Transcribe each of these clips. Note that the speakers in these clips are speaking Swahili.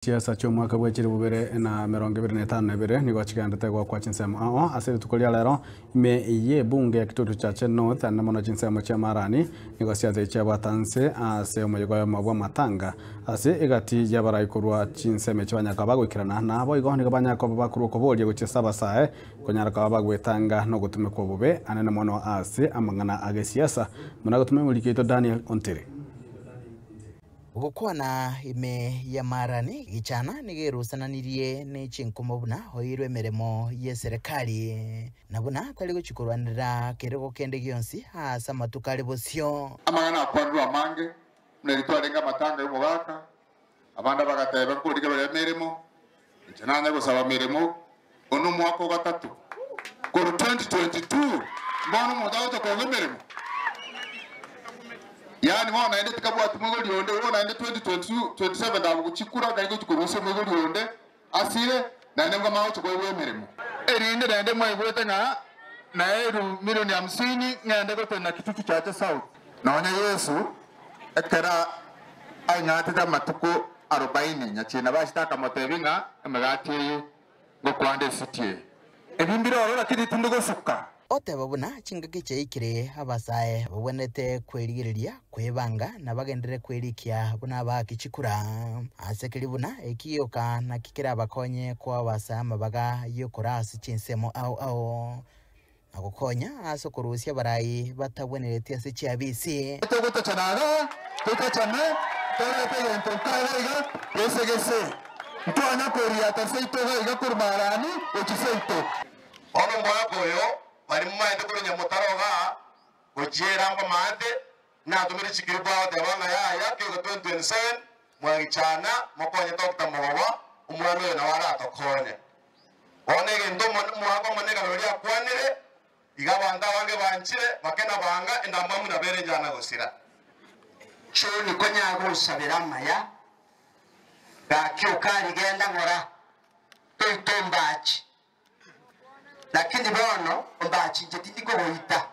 Siasa cha mwaka bwechiri bubere na 2025 nigo chikandete gwa kwa chinsemo asiri tukolia lero ime ye bunge ya kitutu cha North na mono chinsemo cha Marani nigo siasa cha batanse ase omuyigo ya mabwa matanga ase egati ya baraikurwa chinsemo cha banyaka bagwikirana na abo igo nigo banyaka bakuru kobolye guche sabasae konyara ka bagwetanga no gutume ko bube anene mono ase amangana age siasa muna gutume mulikito Daniel Ontiri Gukwana ime ya Marani gichana nigerusananirie ne chinkumobuna hoirwe meremo ye serikali nabuna tali guchukuranira kerego kende gyonsi asa matukale bosyo amagana kwadwa mange mneritwarenga matanga y'umugaka abanda bagateba kurige meremo icyananya gusaba meremo ono mwaka wa 3 ku 2022 mbona mudawo ko meremo yani mwana ende tikabwa tumugoli onde wona ende 2022 27 ndabu kuchikura gari kukuruse mugoli onde asire na nemga mawo chukwe wemeremo erinde ndende mwegwete na eru milioni 50 ngende ko na kitutu chache South naonya Yesu ekera aingate ta matuko 40 nyachina bashitaka motebinga emagati ngo kwande sitie ebimbiro orora kiti tundugo suka Ote babuna chingaki chaikire abasae babonete kwerigereria kwebanga na bagendere kwerikia buna bakichikura asekeri buna ekiyoka na kikira bakonye kwa basa mabaga yokora asichinsemo au agukonya asokurusia barai batabwenerete ase chiabisi tutachanaga tutachane tore ntonkaiga yesegese ntwana koria taseito ga kurmarani uchiseito ono mwakoyo bari mu maende kurunya mutaroga gojera ngo mande na tumiri chikirwa debanga ya ke 2027 mwagichana mokonye Dr. Mogoba umwana we na wara tokone onege ndomo mwako monega bari akwanire igabanda bange banchire bakena banga endamamu na bere jana gosira choni konya gusabira maya gakyo kari genda ngora totombachi lakini bono mbachi jetiti ko hoita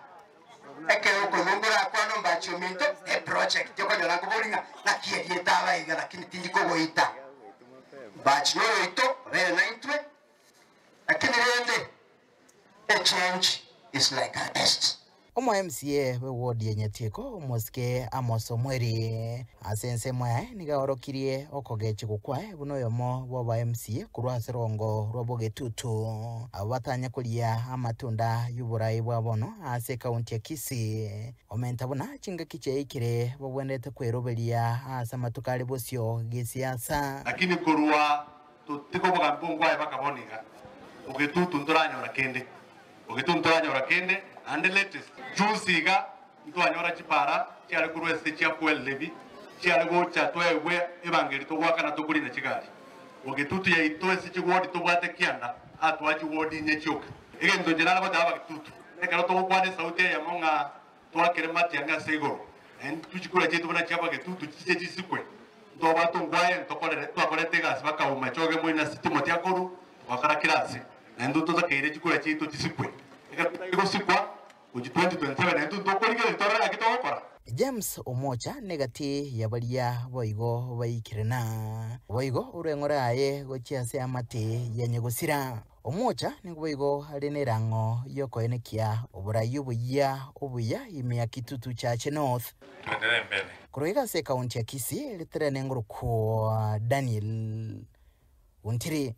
ekero ko ngora kwano mbachi ominto e project yoko nyona kuboringa na kiye taba iga lakini tindi ko hoita mbachi no hoito re na intwe lakini rende a change is like a test Omo MCA we ward yenyetieko moske Amoso Mweri asense mwae nigaorokirie okogeche gukwae buno yomo boba MCA kurwa serongo roboge tutu abatanya kulia amatunda yuburai bwabono ase county ya Kisii omenta buna chingaki chaikire bobwendete kweroberia asa matukale bosyo gisiasa lakini kurwa tutiko bagambungwa bakaboniga ugetutu nduranyora kende and the latest jusiga ntwanyora chipara cyari kurwese cya kwelebi cyari gocha twewe ebangeri to wakana to kuri na kigali ogetutu ya itwese chigwodi to bate kianda atwachi wodi nyechoka egendo jerana badaba kitutu ekaro to kwande sauti ya monga twakere mati anga segoro en tuchikura chetu bana cyaba getutu chiche chisikwe to bato ngwaye to korere to akorete gas baka umachoge moina sitimo tyakoru wakara kirasi endo to zakeire chikura chetu chisikwe ekaro sikwa uji 2027 ndu tokorigere torera akitokora James Omocha negati yabaria boigo baikirena boigo urengora aye gochiase amate yanyegosira Omocha niboigo halenerango yokoenekia oburayu obuya imya kitutu cha North tuendelee mbele kuroiga se county ya Kisii literane nguru kwa Daniel Ontiri